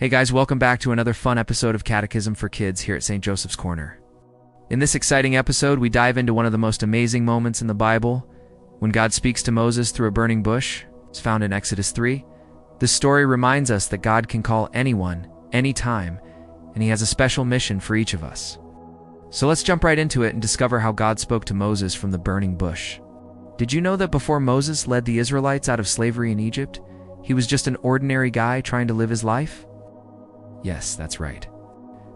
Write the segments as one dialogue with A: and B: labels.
A: Hey guys, welcome back to another fun episode of Catechism for Kids here at St. Joseph's Corner. In this exciting episode, we dive into one of the most amazing moments in the Bible, when God speaks to Moses through a burning bush. It's found in Exodus 3. This story reminds us that God can call anyone, anytime, and He has a special mission for each of us. So let's jump right into it and discover how God spoke to Moses from the burning bush. Did you know that before Moses led the Israelites out of slavery in Egypt, he was just an ordinary guy trying to live his life? Yes, that's right.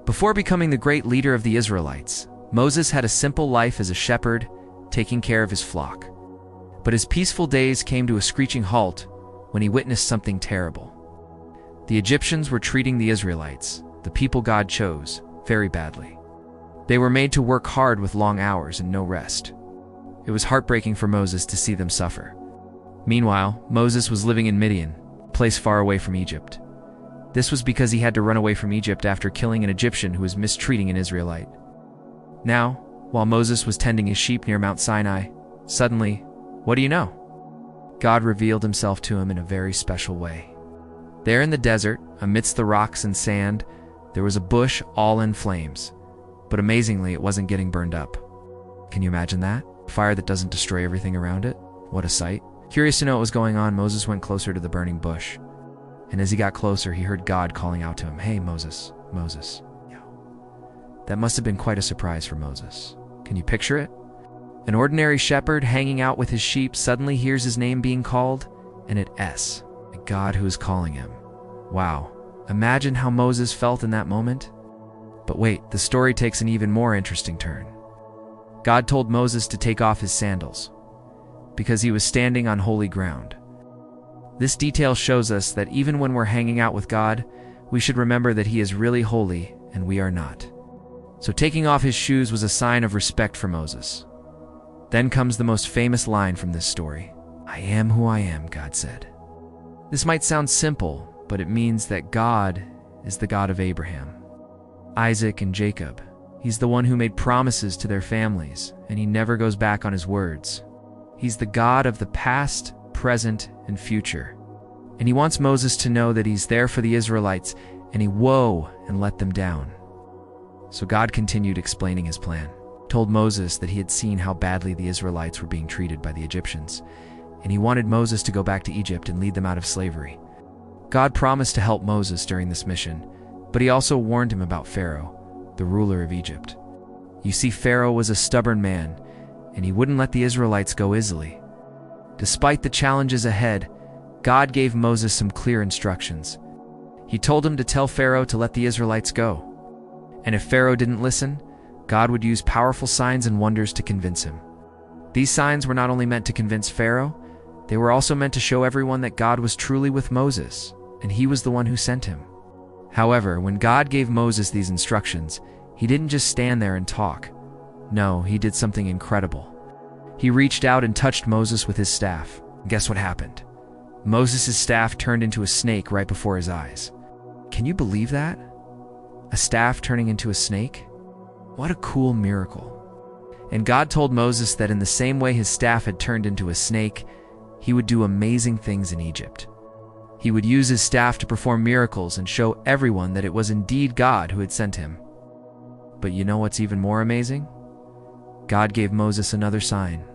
A: Before becoming the great leader of the Israelites, Moses had a simple life as a shepherd, taking care of his flock. But his peaceful days came to a screeching halt when he witnessed something terrible. The Egyptians were treating the Israelites, the people God chose, very badly. They were made to work hard with long hours and no rest. It was heartbreaking for Moses to see them suffer. Meanwhile, Moses was living in Midian, a place far away from Egypt. This was because he had to run away from Egypt after killing an Egyptian who was mistreating an Israelite. Now, while Moses was tending his sheep near Mount Sinai, suddenly, what do you know? God revealed himself to him in a very special way. There in the desert, amidst the rocks and sand, there was a bush all in flames. But amazingly, it wasn't getting burned up. Can you imagine that? Fire that doesn't destroy everything around it? What a sight. Curious to know what was going on, Moses went closer to the burning bush. And as he got closer, he heard God calling out to him, "Hey, Moses, Moses." That must have been quite a surprise for Moses. Can you picture it? An ordinary shepherd hanging out with his sheep suddenly hears his name being called, and it's a God who is calling him. Wow. Imagine how Moses felt in that moment. But wait, the story takes an even more interesting turn. God told Moses to take off his sandals, because he was standing on holy ground. This detail shows us that even when we're hanging out with God, we should remember that He is really holy and we are not. So taking off his shoes was a sign of respect for Moses. Then comes the most famous line from this story. "I am who I am," God said. This might sound simple, but it means that God is the God of Abraham, Isaac, and Jacob. He's the one who made promises to their families, and He never goes back on His words. He's the God of the past, present, and future. And He wants Moses to know that He's there for the Israelites, and He and let them down. So God continued explaining His plan, told Moses that He had seen how badly the Israelites were being treated by the Egyptians, and He wanted Moses to go back to Egypt and lead them out of slavery. God promised to help Moses during this mission, but He also warned him about Pharaoh, the ruler of Egypt. You see, Pharaoh was a stubborn man, and he wouldn't let the Israelites go easily. Despite the challenges ahead, God gave Moses some clear instructions. He told him to tell Pharaoh to let the Israelites go. And if Pharaoh didn't listen, God would use powerful signs and wonders to convince him. These signs were not only meant to convince Pharaoh, they were also meant to show everyone that God was truly with Moses, and He was the one who sent him. However, when God gave Moses these instructions, He didn't just stand there and talk. No, He did something incredible. He reached out and touched Moses with his staff. Guess what happened? Moses' staff turned into a snake right before his eyes. Can you believe that? A staff turning into a snake? What a cool miracle. And God told Moses that in the same way his staff had turned into a snake, He would do amazing things in Egypt. He would use his staff to perform miracles and show everyone that it was indeed God who had sent him. But you know what's even more amazing? God gave Moses another sign.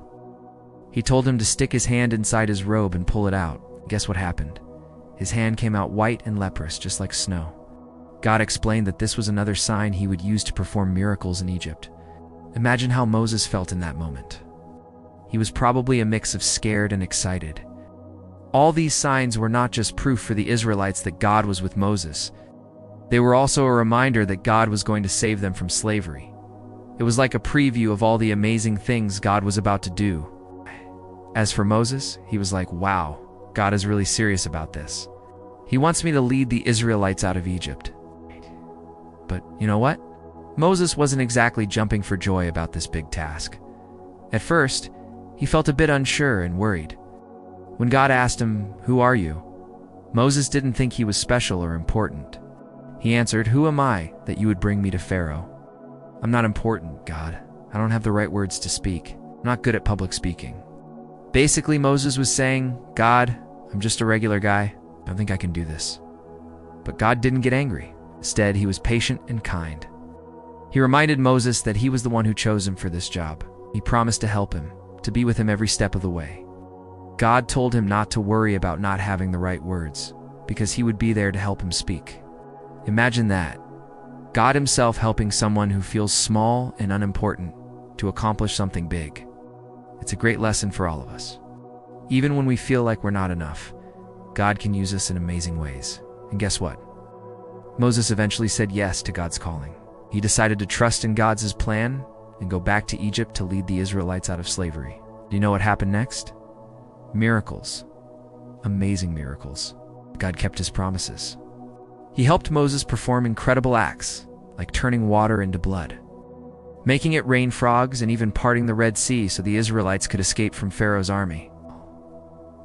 A: He told him to stick his hand inside his robe and pull it out. Guess what happened? His hand came out white and leprous, just like snow. God explained that this was another sign He would use to perform miracles in Egypt. Imagine how Moses felt in that moment. He was probably a mix of scared and excited. All these signs were not just proof for the Israelites that God was with Moses. They were also a reminder that God was going to save them from slavery. It was like a preview of all the amazing things God was about to do. As for Moses, he was like, wow, God is really serious about this. He wants me to lead the Israelites out of Egypt. But you know what? Moses wasn't exactly jumping for joy about this big task. At first, he felt a bit unsure and worried. When God asked him, "Who are you?" Moses didn't think he was special or important. He answered, "Who am I that you would bring me to Pharaoh?" "I'm not important, God. I don't have the right words to speak. I'm not good at public speaking." Basically, Moses was saying, "God, I'm just a regular guy. I don't think I can do this." But God didn't get angry. Instead, he was patient and kind. He reminded Moses that he was the one who chose him for this job. He promised to help him, to be with him every step of the way. God told him not to worry about not having the right words, because he would be there to help him speak. Imagine that. God himself helping someone who feels small and unimportant to accomplish something big. It's a great lesson for all of us. Even when we feel like we're not enough, God can use us in amazing ways. And guess what? Moses eventually said yes to God's calling. He decided to trust in God's plan and go back to Egypt to lead the Israelites out of slavery. Do you know what happened next? Miracles. Amazing miracles. God kept his promises. He helped Moses perform incredible acts, like turning water into blood, making it rain frogs, and even parting the Red Sea so the Israelites could escape from Pharaoh's army.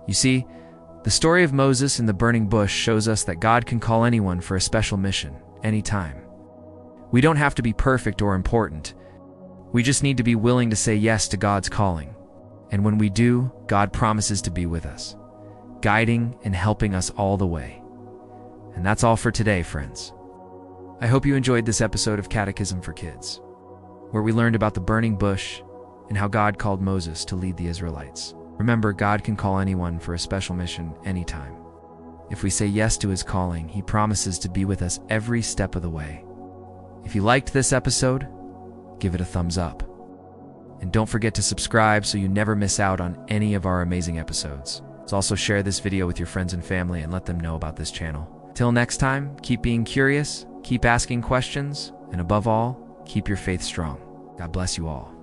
A: You see, the story of Moses in the burning bush shows us that God can call anyone for a special mission, anytime. We don't have to be perfect or important. We just need to be willing to say yes to God's calling. And when we do, God promises to be with us, guiding and helping us all the way. And that's all for today, friends. I hope you enjoyed this episode of Catechism for Kids, where we learned about the burning bush and how God called Moses to lead the Israelites. Remember, God can call anyone for a special mission anytime. If we say yes to his calling, he promises to be with us every step of the way. If you liked this episode, give it a thumbs up. And don't forget to subscribe so you never miss out on any of our amazing episodes. Also share this video with your friends and family and let them know about this channel. Till next time, keep being curious, keep asking questions, and above all, keep your faith strong. God bless you all.